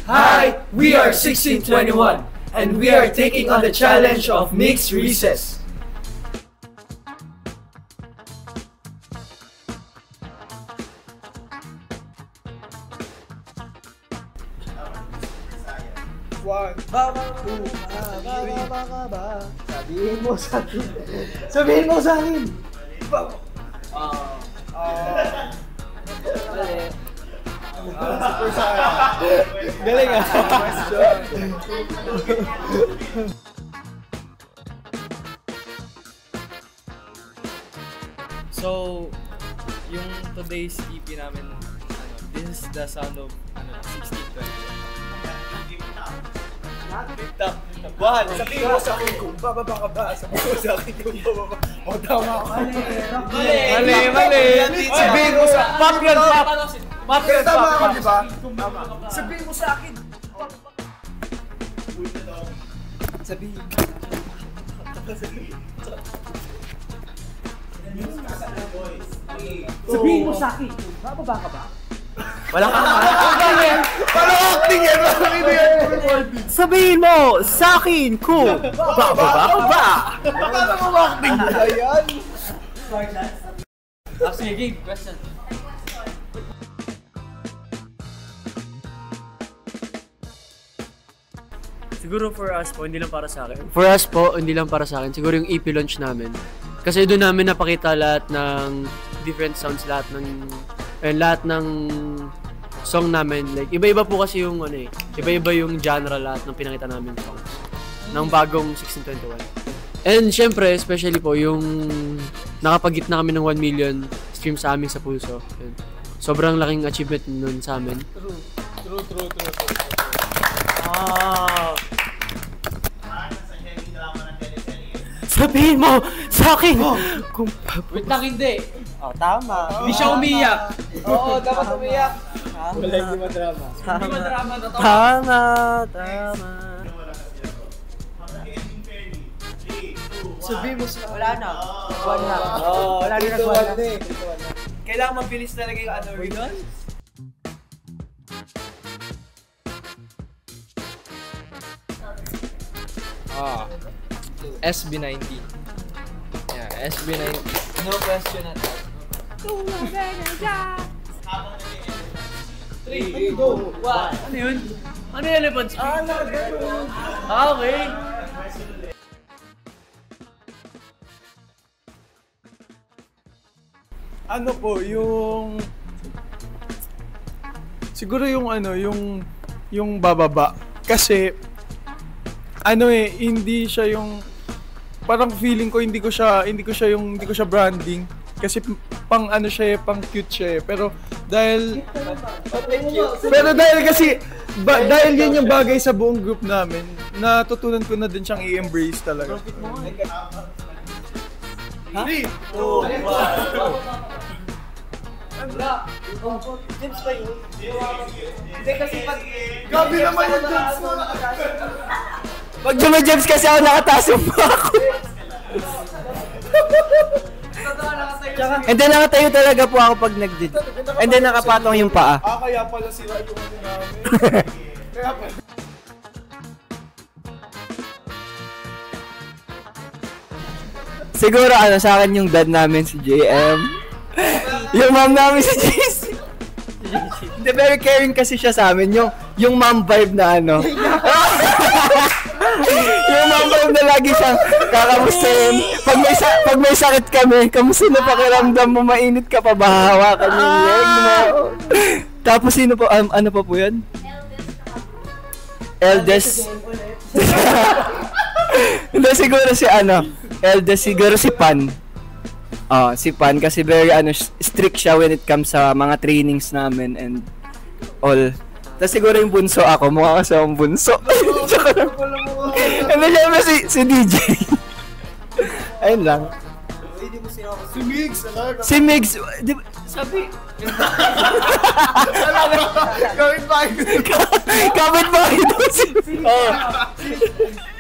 Hi, we are 1621, and we are taking on the challenge of mixed recess. One, two, sabihin mo sa akin. Sabihin mo sa akin. Super saya. Galing ah. So, yung today's EP namin, this is the sound of 1621. TikTok. One, sabihin mo sa akin kung bababa ka ba. Sabihin mo sa akin kung bababa. O tama ka. Mali. Sabihin mo sa akin. Pop yan, pop. Pop yan, pop. Tama ka, di ba? Sabihin mo sa akin. Sabihin. Sabihin mo sa akin. Bababa ka ba? Wala ka naman. Parang acting yan. Sabihin mo sa akin kung bababa ka ba? Paano mo acting na yan? Sige, game, question. Siguro for us po, hindi lang para sa akin. For us po, hindi lang para sa akin. Siguro yung EP launch namin. Kasi doon namin napakita lahat ng different sounds, lahat ng song namin. Like, iba-iba po kasi yung iba-iba yung genre lahat ng pinakita namin songs ng bagong 1621. And syempre, especially po, yung nakapag-hit na kami ng 1 million streams sa amin sa Pulso. Yun. Sobrang laking achievement nun sa amin. True. Sabihin mo sa akin! Wait lang, hindi. Tama. Hindi siya umiyak. Oo, dapat umiyak. Wala, hindi madrama. Hindi madrama, tatawa. Tama. Sabihin mo sa Wala na. wala na nagwala. Kailangan mabilis talaga yung other reason. SB90. Yeah, SB90. No question at all. 3, 2, 1. Ano yun? Ano yung elephant speak? Okay. Ano po, siguro yung bababa. Kasi, hindi siya yung, parang feeling ko hindi ko siya branding. Kasi pang pang cute siya eh. Pero dahil kasi, dahil yun yung bagay sa buong group namin, natutunan ko na din siyang i-embrace talaga. 3, 2, 1. James pa yun? Hindi kasi pag... Gabi naman yung James mo! Pag James kasi ako nakataas yung ako. And then nakatayo talaga po ako pag nag-did. And then nakapatong yung paa. Kaya pala sila yung namin. Kaya pala. Siguro sa akin yung dad namin si JM. Yung mom namin si JC. Hindi, very caring kasi siya sa amin. Yung mom vibe na yung mom vibe na lagi siyang kakamustahin. Pag may sakit kami, kamusta na pakiramdam mo, mainit ka pa ba, hawakan yung leg mo. Tapos sino po, ano pa po yun? Eldest. Hindi, siguro si eldest siguro si Pan. Si Pan kasi very strict siya when it comes sa mga trainings namin and all. Tapos siguro yung bunso ako, mukha kasi akong bunso. And then syempre si DJ. Ayun lang. Si Migs! Si Migs, Sabi, kapit bahay daw si...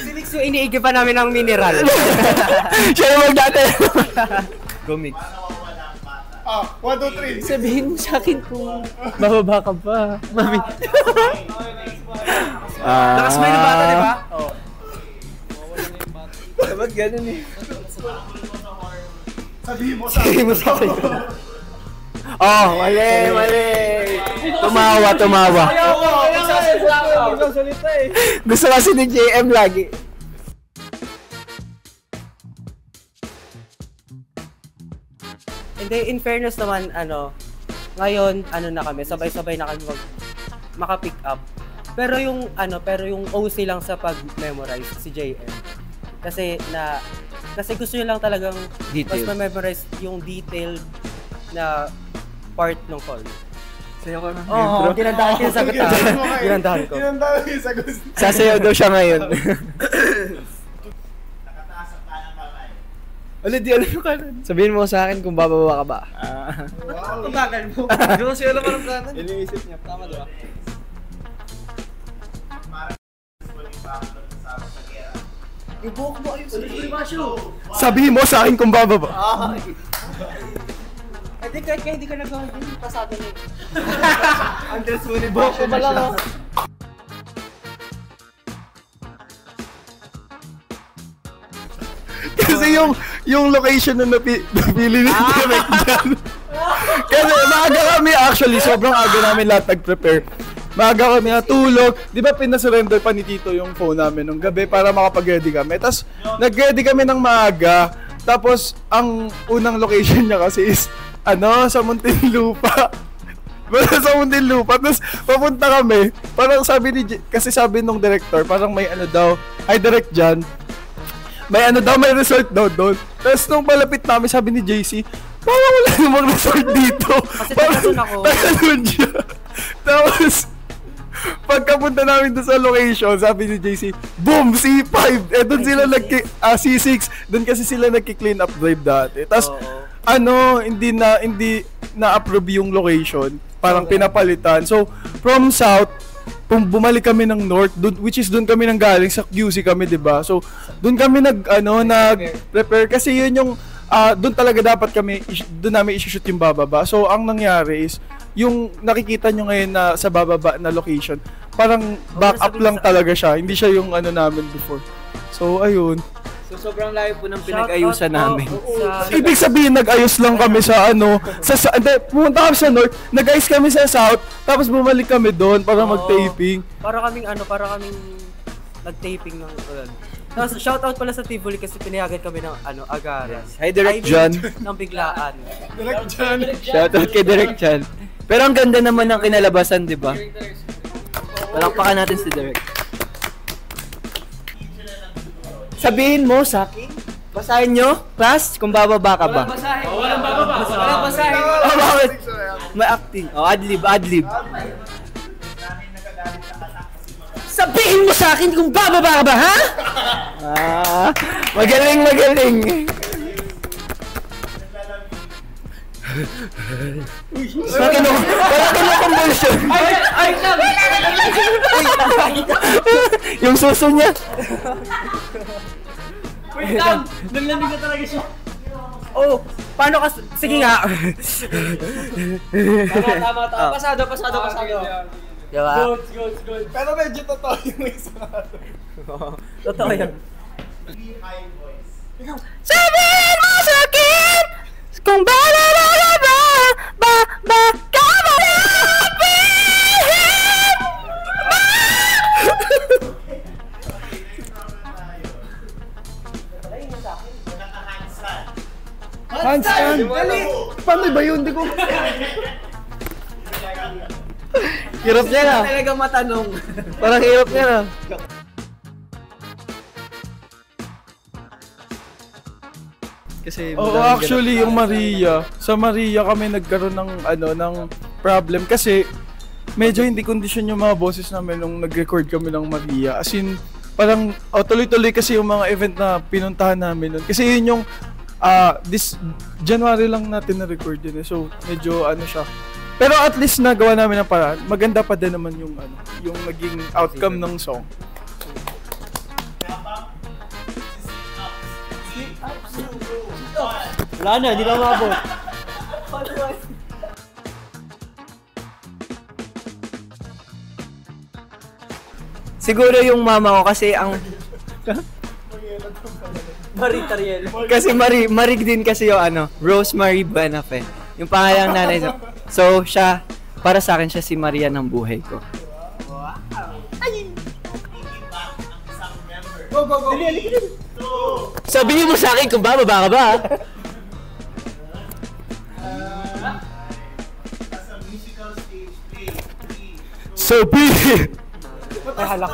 si Mix yung iniigipan namin ng mineral. Siya yung magdate. Go Mix. 1, 2, 3. Sabihin mo sa akin kung bababa ka pa. Mami. Nakasmile yung bata, di ba? Oo. Ba't ganun eh? Sabihin mo sa akin. Oh, mali. Tumawa. Magsasalita eh. Gusto kasi ni JM lagi. Hindi, in fairness naman, ngayon, na kami, sabay-sabay na kami maka-pick up. Pero yung OC lang sa pag-memorize, si JM. Kasi gusto niya lang talagang mas ma-memorize yung detailed na part ng call. Sayo ko na. Oo, ginandahan ko yung sagot. Ginandahan ko. Ginandahan yung sagot. Sasayaw daw siya ngayon. Nakataas ang kanang kamay. Ulit, di alam yung kanan. Sabihin mo sa akin kung bababa ka ba. Ang bagal mo. Hindi ko siya alam anong kanan. Iniisip niya. Tama diba? Ibuhok mo ayun sa primasyo. Sabihin mo sa akin kung bababa. Hindi, kahit hindi ka nagawa, pasado na yun. Andres Bonifacio na siya. Kasi yung location na napili ni Direk dyan. Kasi maaga kami actually, sobrang aga namin lahat nag-prepare. Maaga kami natulog. Di ba pinasurrender pa ni Tito yung phone namin nung gabi para makapag-ready kami. Tapos nag-ready kami ng maaga. Tapos ang unang location niya kasi is sa Muntinlupa. Sa Muntinlupa. Tapos papunta kami. Parang kasi sabi nung director, parang may direct dyan. May may resort daw doon. Tapos nung malapit namin, sabi ni JC, parang wala namang resort dito. Kasi taga-doon ako. Taga-doon siya. Tapos, pagkapunta namin doon sa location, sabi ni JC, boom! C5! Doon sila C6. Doon kasi sila nagki-clean up drive dati. Tapos, hindi na-approve yung location. Parang pinapalitan. So, from south, bumalik kami ng north, which is doon kami nanggaling sa QC kami, 'di ba? So, doon kami nag-prepare kasi yun yung doon talaga dapat doon namin i-shoot yung bababa. So, ang nangyari is yung nakikita nyo ngayon na sa bababa na location, parang back up lang talaga siya. Hindi siya yung namin before. So, ayun. So, sobrang layo po ng pinag-ayusan namin. Ibig sabihin, nag-ayos lang kami sa pumunta kami sa north, nag-ayos kami sa south, tapos bumalik kami doon para mag-taping. Para kaming nag-taping ng Tapos shoutout pala sa Tivoli kasi pinayagan kami ng agaran. Hi, Direk John. Ng biglaan. Direk John. Shoutout kay Direk John. Pero ang ganda naman ng kinalabasan, di ba? Palakpakan natin si Direk. Sabihin mo sa akin. Basahin nyo, class, kung bababa ka ba. Walang bababa. Walang basahin. Bakit? May acting. Adlib. Sabihin mo sa akin kung bababa ka ba, ha? Magaling. Parang kinukumbulsyon. Yung suso niya. Wait lang! Naglamig na talaga siya. Oh, paano ka? Sige nga. Tama. Pasado. Diba? Good. Pero medyo totoo yung isa natin. Totoo yan. Sabihin mo sa akin kung bababa ka ba ka ba Handstand! Paano ba yun? Hindi ko... Hirap niya na. Talagang matanong. Parang hirap niya na. Kasi actually yung Maria, sa Maria kami nagkaroon ng problem kasi medyo hindi kondisyon yung mga boses namin nung nag-record kami ng Maria. As in, parang tuloy-tuloy kasi yung mga event na pinuntahan namin nun. Kasi yun yung this January lang natin na-record yun eh. So, medyo siya. Pero at least nagawa namin ng paraan. Maganda pa din naman yung yung naging outcome ng song. wala na, di na maabot. Siguro yung mama ko kasi ang... Marie Tariel. Kasi Marig din kasi yung Rosemary Buenafe. Yung pangalang nanay. So, siya, para sa akin siya si Maria ng buhay ko. Go, go, go. Sabihin mo sa akin kung bababa ka ba? Sabihin! Ay, halak.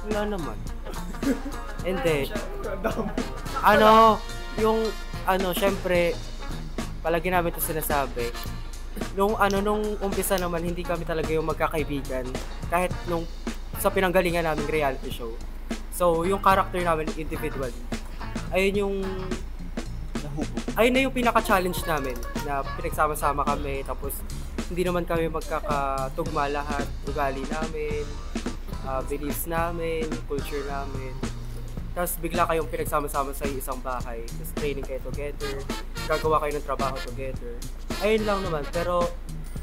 Wala naman. Hindi. Syempre, palagi namin ito sinasabi. Nung umpisa naman, hindi kami talaga yung magkakaibigan. Kahit sa pinanggalingan namin reality show. So, yung character namin individually, ayun na yung pinaka-challenge namin na pinagsama-sama kami, tapos hindi naman kami magkakatugma lahat, ugali namin, beliefs namin, culture namin. Tapos bigla kayong pinagsama-sama sa isang bahay, tapos training kayo together, gagawa kayo ng trabaho together. Ayun lang naman, pero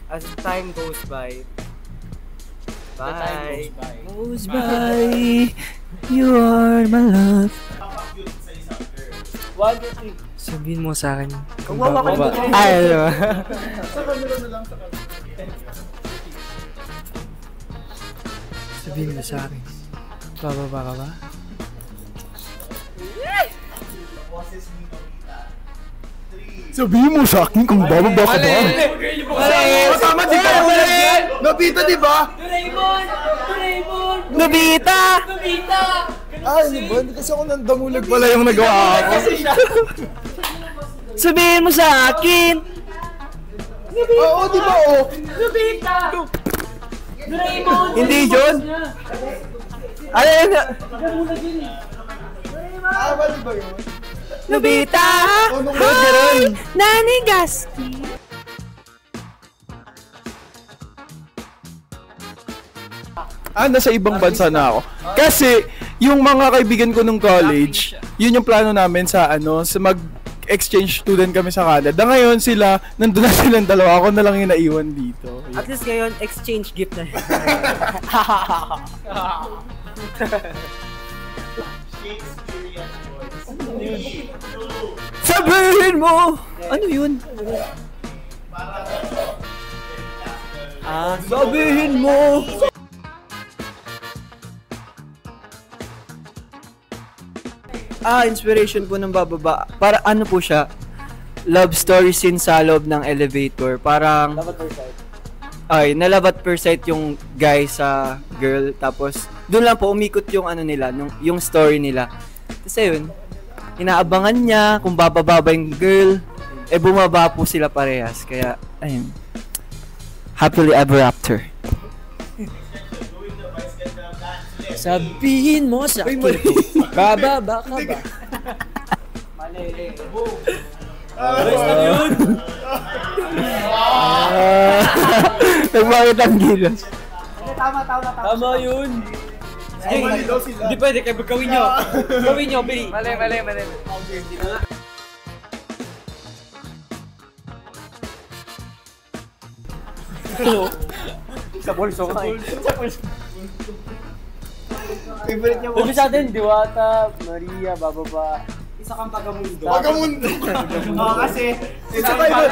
as time goes by, Goes by, you are my love. Sabihin mo sa akin kung bababa. Ay, ano ba? Sabihin mo sa akin, bababa ka ba? Sabihin mo sa akin kung bababa ka ba? Tama, di ba? Nobita, di ba? Nobita! Ay, ano ba? Kasi ako nandamulag pala yung nagawa ako. Sabihin mo sa akin! Oo, di ba? Oo. Hindi yun! Ano yun? Tama, di ba yun? Nobita! Hi! Nani Gasti! Nasa ibang bansa na ako. Kasi, yung mga kaibigan ko nung college, yun yung plano namin sa mag-exchange student kami sa Canada. Ngayon sila, nandun na silang dalawa. Ako na lang yung naiwan dito. at least ngayon, exchange gift na. Sabihin mo! Ano yun? Sabihin mo! Inspiration po ng bababa. Para ano po siya? Love story scene sa loob ng elevator. Parang... Dapat per side. Ay, na love at first sight yung guy sa girl. Tapos, doon lang po umikot yung nila, yung story nila. Tapos ayun, inaabangan niya kung bababa ba yung girl. Bumaba po sila parehas. Kaya, ayun. Happily ever after. Sabihin mo sa akin kung bababa ka ba? Mali. Nagmakit ang gilas. Tama yun. Hindi pwede, kaya gawin nyo. Gawin nyo, Billy. Mali. Sa pulso ka eh. Favorite niya Sabi sa atin, Diwata, Maria, bababa. Isa kang Bagamundo. Bagamundo! Oo, kasi Isa ba yun?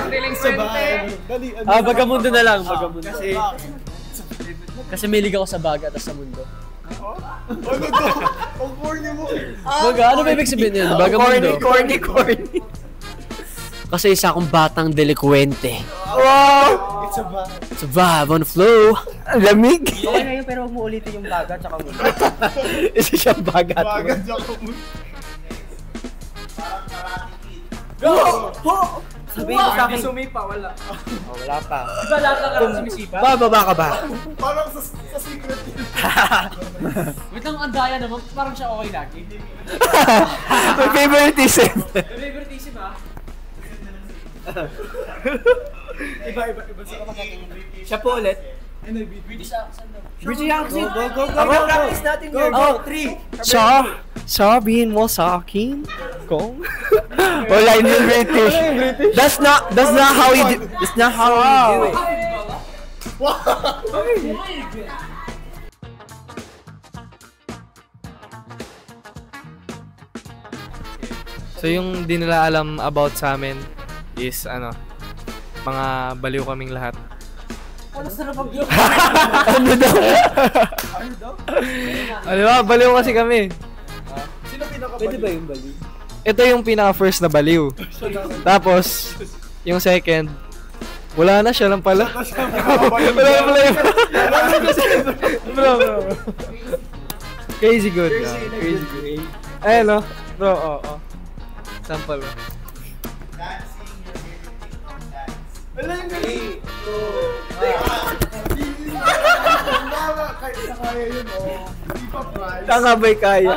Dali, Bagamundo na lang, Bagamundo. Kasi milig ako sa baga at sa mundo. Ano to? Ang corny mo. Baga, ano ba ibig sabihin yun? Bagamundo. Corny. Kasi isa akong batang delikwente. Wow! It's a bad. It's a vibe on the flow. Ang lamig. Okay na yun, pero huwag mo ulitin yung baga at saka mundo. Isa siyang bagat. Bagad siya ko mo. Sabihin mo sa akin. Sumipa, wala. Oh, wala pa. Diba lahat ng karang sumisipa? Bababa ka ba? Parang sa secret yun. Wait lang, ang daya naman. Parang siya okay lagi. My favoritism. Favoritism ah. Iba sa kapatid. Siya po ulit. British accent daw. British accent. Go. Practice natin. Go. 3. Siya, Sabihin mo sa akin kung wala yung British. That's not how we do. That's not how we do it. So yung di nila alam about sa amin is mga baliw kaming lahat. Ano daw? Di ba? Baliw kasi kami. Pwede ba yung bali? Ito yung pinaka first na baliw. Tapos yung second, wala na siya lang pala. Wala na pala yun. Bro. Crazy good. Crazy good. Ayun bro, oo. Sample mo. Tanga ba'y kaya?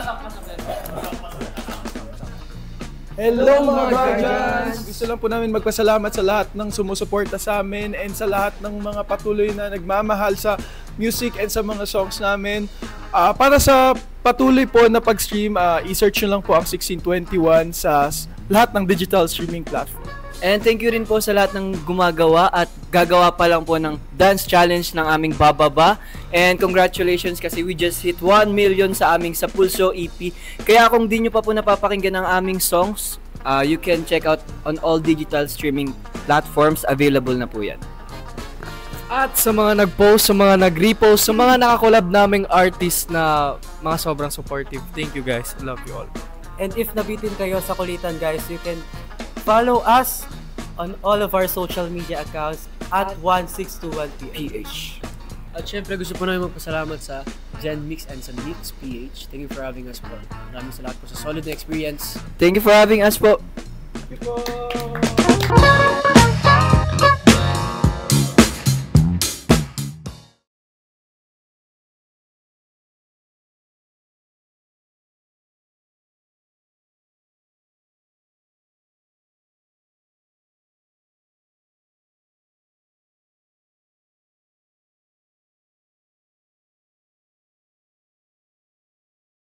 Hello mga guys! Gusto lang po namin magpasalamat sa lahat ng sumusuporta sa amin and sa lahat ng mga patuloy na nagmamahal sa music and sa mga songs namin. Para sa patuloy po na pag-stream, i-search nyo lang po ang 1621 sa lahat ng digital streaming platform. And thank you rin po sa lahat ng gumagawa at gagawa pa lang po ng dance challenge ng aming Bababa. And congratulations kasi we just hit 1 million sa aming Sa Pulso EP. Kaya kung di nyo pa po napapakinggan ang aming songs, you can check out on all digital streaming platforms. Available na po yan. At sa mga nag-post, sa mga nag-repost, sa mga nakakolab naming artist na mga sobrang supportive. Thank you guys. I love you all. And if nabitin kayo sa kulitan guys, you can follow us on all of our social media accounts at 1621PH. At syempre gusto po namin magpasalamat sa Gen Mix and sa Mix PH. Thank you for having us po. Maraming salamat po sa solid na experience. Thank you for having us po. Thank you po.